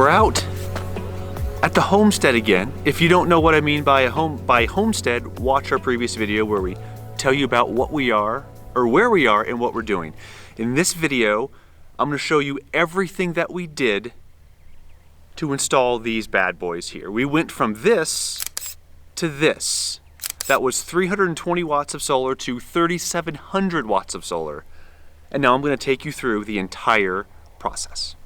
We're out at the homestead again. If you don't know what I mean by homestead, watch our previous video where we tell you about what we are, or where we are and what we're doing. In this video, I'm gonna show you everything that we did to install these bad boys here. We went from this to this. That was 320 watts of solar to 3,700 watts of solar. And now I'm gonna take you through the entire process.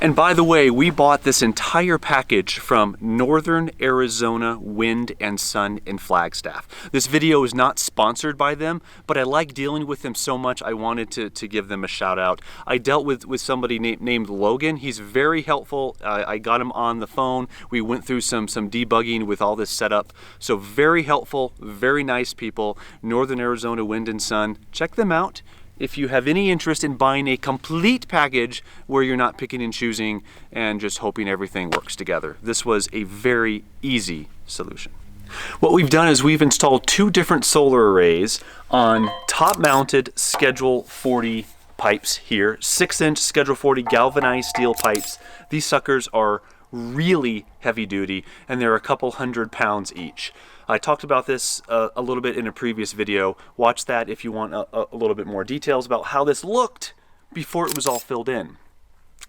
And by the way, we bought this entire package from Northern Arizona Wind and Sun in Flagstaff. This video is not sponsored by them, but I like dealing with them so much I wanted to give them a shout out. I dealt with somebody named Logan. He's very helpful. I got him on the phone. We went through some debugging with all this setup. So very helpful, very nice people. Northern Arizona Wind and Sun. Check them out if you have any interest in buying a complete package where you're not picking and choosing and just hoping everything works together. This was a very easy solution. What we've done is we've installed two different solar arrays on top-mounted Schedule 40 pipes here, 6-inch Schedule 40 galvanized steel pipes. These suckers are really heavy duty and they're a couple 100 pounds each. I talked about this a little bit in a previous video. Watch that if you want a little bit more details about how this looked before it was all filled in.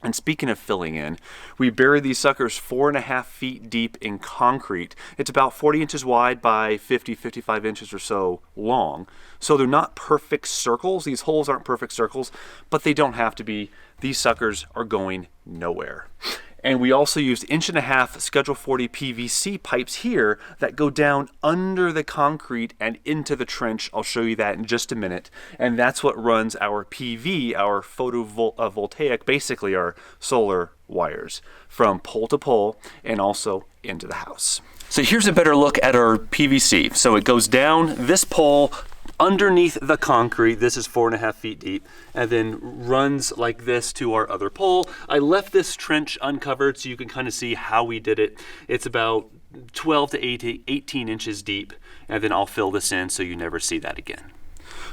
And speaking of filling in, we buried these suckers 4.5 feet deep in concrete. It's about 40 inches wide by 55 inches or so long. So they're not perfect circles. These holes aren't perfect circles, but they don't have to be. These suckers are going nowhere. And we also used 1.5 inch Schedule 40 PVC pipes here that go down under the concrete and into the trench. I'll show you that in just a minute. And that's what runs our PV, our photovoltaic, basically our solar wires from pole to pole and also into the house. So here's a better look at our PVC. So it goes down this pole underneath the concrete. This is 4.5 feet deep, and then runs like this to our other pole. I left this trench uncovered so you can kind of see how we did it. It's about 12 to 18 inches deep, and then I'll fill this in so you never see that again.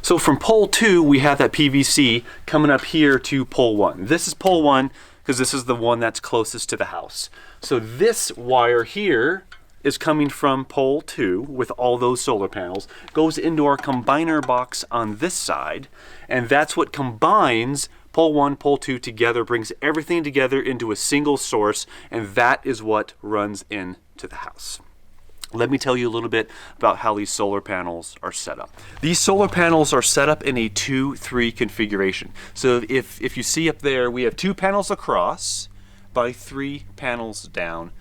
So from pole 2, we have that PVC coming up here to pole 1. This is pole 1 because this is the one that's closest to the house. So this wire here is coming from pole 2 with all those solar panels, goes into our combiner box on this side, and that's what combines pole 1, pole 2 together, brings everything together into a single source, and that is what runs into the house. Let me tell you a little bit about how these solar panels are set up. These solar panels are set up in a 2-3 configuration. So if you see up there, we have 2 panels across by 3 panels down,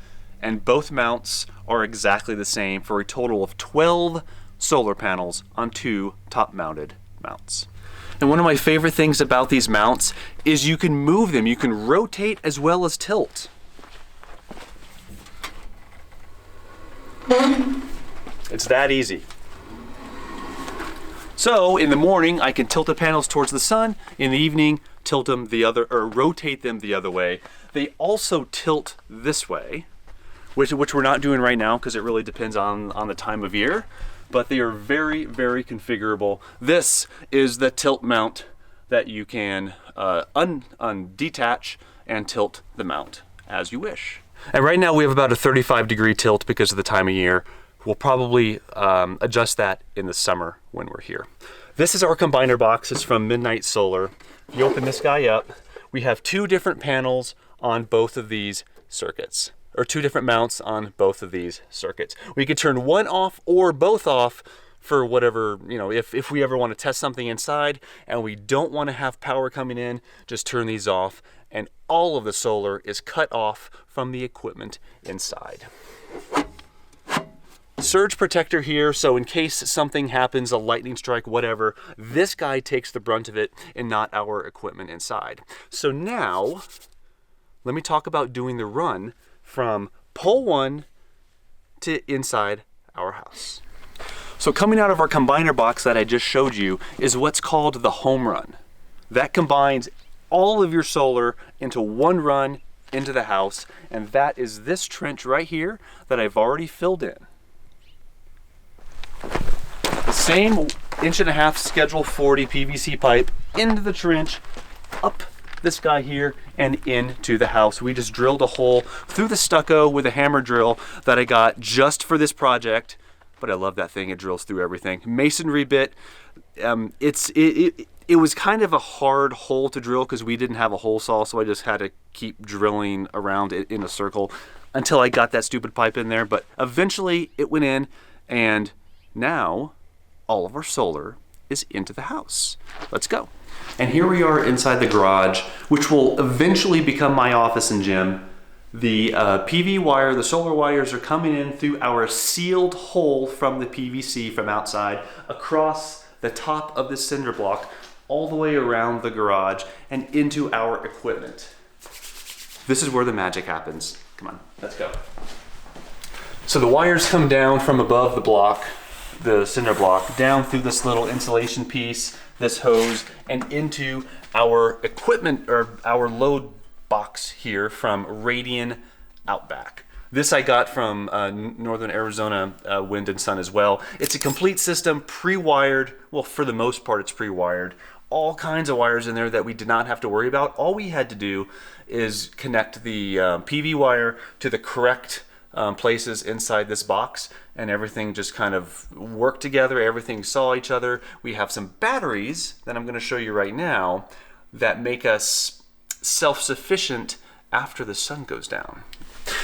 and both mounts are exactly the same for a total of 12 solar panels on 2 top-mounted mounts. And one of my favorite things about these mounts is you can move them. You can rotate as well as tilt. It's that easy. So in the morning, I can tilt the panels towards the sun. In the evening, tilt them the other, or rotate them the other way. They also tilt this way, which we're not doing right now because it really depends on the time of year, but they are very, very configurable. This is the tilt mount that you can detach and tilt the mount as you wish. And right now we have about a 35-degree tilt because of the time of year. We'll probably adjust that in the summer when we're here. This is our combiner box. It's from Midnight Solar. If you open this guy up, we have 2 different panels on both of these circuits, or 2 different mounts on both of these circuits. We could turn one off or both off for whatever, if we ever want to test something inside and we don't want to have power coming in, just turn these off and all of the solar is cut off from the equipment inside. Surge protector here, so in case something happens, a lightning strike, whatever, this guy takes the brunt of it and not our equipment inside. So now, let me talk about doing the run from pole 1 to inside our house. So coming out of our combiner box that I just showed you is what's called the home run. That combines all of your solar into one run into the house, and that is this trench right here that I've already filled in. The same 1.5 inch Schedule 40 PVC pipe into the trench, up this guy here and into the house. We just drilled a hole through the stucco with a hammer drill that I got just for this project. But I love that thing, it drills through everything. Masonry bit, it was kind of a hard hole to drill because we didn't have a hole saw, so I just had to keep drilling around it in a circle until I got that stupid pipe in there. But eventually it went in, and now all of our solar is into the house. Let's go. And here we are inside the garage, which will eventually become my office and gym. The PV wire, the solar wires are coming in through our sealed hole from the PVC from outside across the top of the cinder block all the way around the garage and into our equipment. This is where the magic happens. Come on, let's go. So the wires come down from above the block, the cinder block, down through this little insulation piece, this hose, and into our equipment, or our load box here from Radian Outback. This I got from Northern Arizona Wind and Sun as well. It's a complete system, pre-wired. Well, for the most part, it's pre-wired. All kinds of wires in there that we did not have to worry about. All we had to do is connect the PV wire to the correct places inside this box, and everything just kind of worked together. Everything saw each other. We have some batteries that I'm going to show you right now that make us self-sufficient after the sun goes down.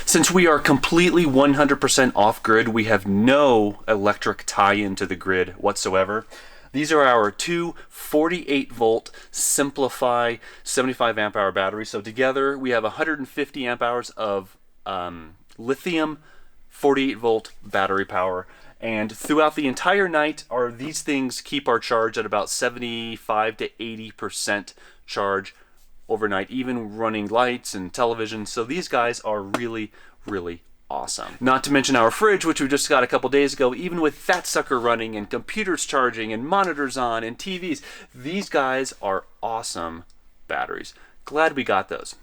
Since we are completely 100% off-grid, we have no electric tie-in to the grid whatsoever. These are our two 48-volt Simplify 75 amp hour batteries. So together we have 150 amp hours of lithium 48-volt battery power. And throughout the entire night, these things keep our charge at about 75 to 80% charge overnight, even running lights and television. So these guys are really, really awesome. Not to mention our fridge, which we just got a couple days ago. Even with that sucker running and computers charging and monitors on and TVs, these guys are awesome batteries. Glad we got those.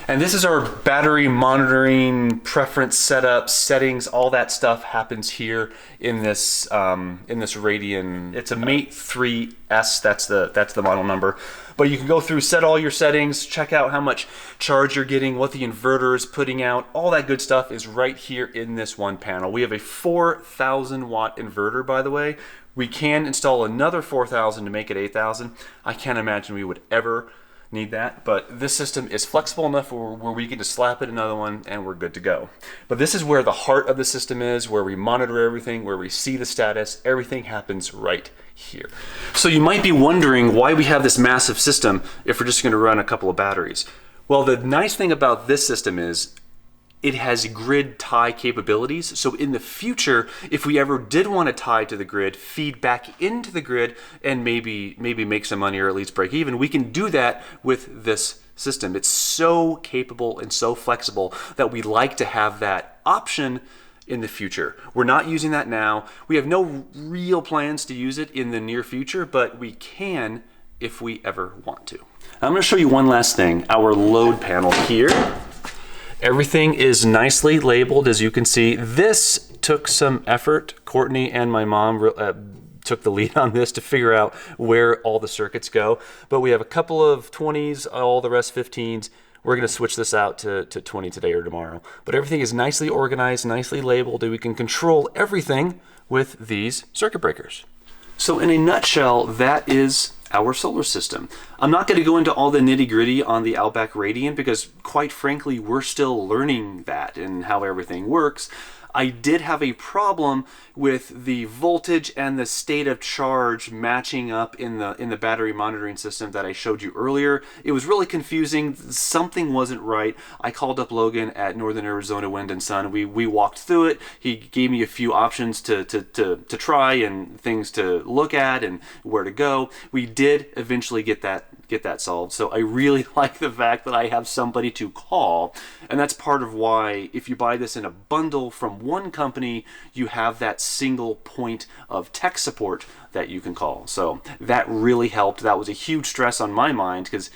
And this is our battery monitoring, preference setup, settings, all that stuff happens here in this Radian. It's a Mate 3S, that's the model number. But you can go through, set all your settings, check out how much charge you're getting, what the inverter is putting out. All that good stuff is right here in this one panel. We have a 4,000 watt inverter, by the way. We can install another 4,000 to make it 8,000. I can't imagine we would ever need that, but this system is flexible enough where we can just slap in another one and we're good to go. But this is where the heart of the system is, where we monitor everything, where we see the status. Everything happens right here. So you might be wondering why we have this massive system if we're just going to run a couple of batteries. Well, the nice thing about this system is it has grid tie capabilities. So in the future, if we ever did want to tie to the grid, feed back into the grid, and maybe make some money or at least break even, we can do that with this system. It's so capable and so flexible that we like to have that option in the future. We're not using that now. We have no real plans to use it in the near future, but we can if we ever want to. I'm going to show you one last thing. Our load panel here. Everything is nicely labeled, as you can see. This took some effort. Courtney and my mom took the lead on this to figure out where all the circuits go. But we have a couple of 20s, all the rest 15s. We're going to switch this out to 20 today or tomorrow. But everything is nicely organized, nicely labeled, and we can control everything with these circuit breakers. So in a nutshell, that is our solar system. I'm not going to go into all the nitty-gritty on the Outback Radian because, quite frankly, we're still learning that and how everything works. I did have a problem with the voltage and the state of charge matching up in the battery monitoring system that I showed you earlier. It was really confusing. Something wasn't right. I called up Logan at Northern Arizona Wind and Sun. We walked through it. He gave me a few options to try and things to look at and where to go. We did eventually get that solved. So I really like the fact that I have somebody to call, and that's part of why if you buy this in a bundle from one company, you have that single point of tech support that you can call. So that really helped. That was a huge stress on my mind because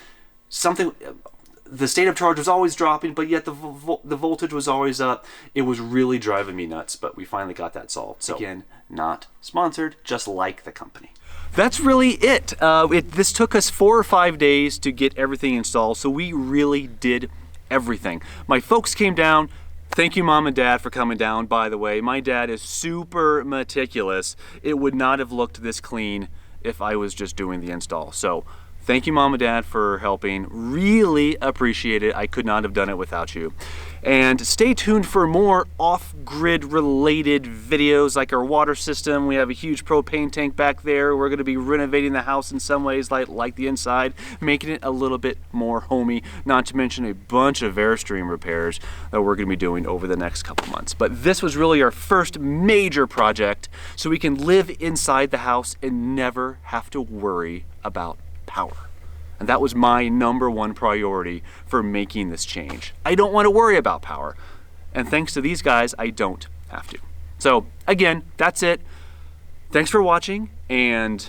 the state of charge was always dropping, but yet the voltage was always up. It was really driving me nuts, but we finally got that solved. So again, not sponsored, just like the company. that's really it. This took us 4 or 5 days to get everything installed, so we really did everything. My folks came down. Thank you, Mom and Dad, for coming down, by the way. My dad is super meticulous. It would not have looked this clean if I was just doing the install. So thank you, Mom and Dad, for helping. Really appreciate it. I could not have done it without you. And stay tuned for more off-grid related videos like our water system. We have a huge propane tank back there. We're gonna be renovating the house in some ways, like the inside, making it a little bit more homey, not to mention a bunch of Airstream repairs that we're gonna be doing over the next couple months. But this was really our first major project so we can live inside the house and never have to worry about power. And that was my #1 priority for making this change. I don't want to worry about power. And thanks to these guys, I don't have to. So again, that's it. Thanks for watching, and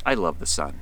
I love the sun.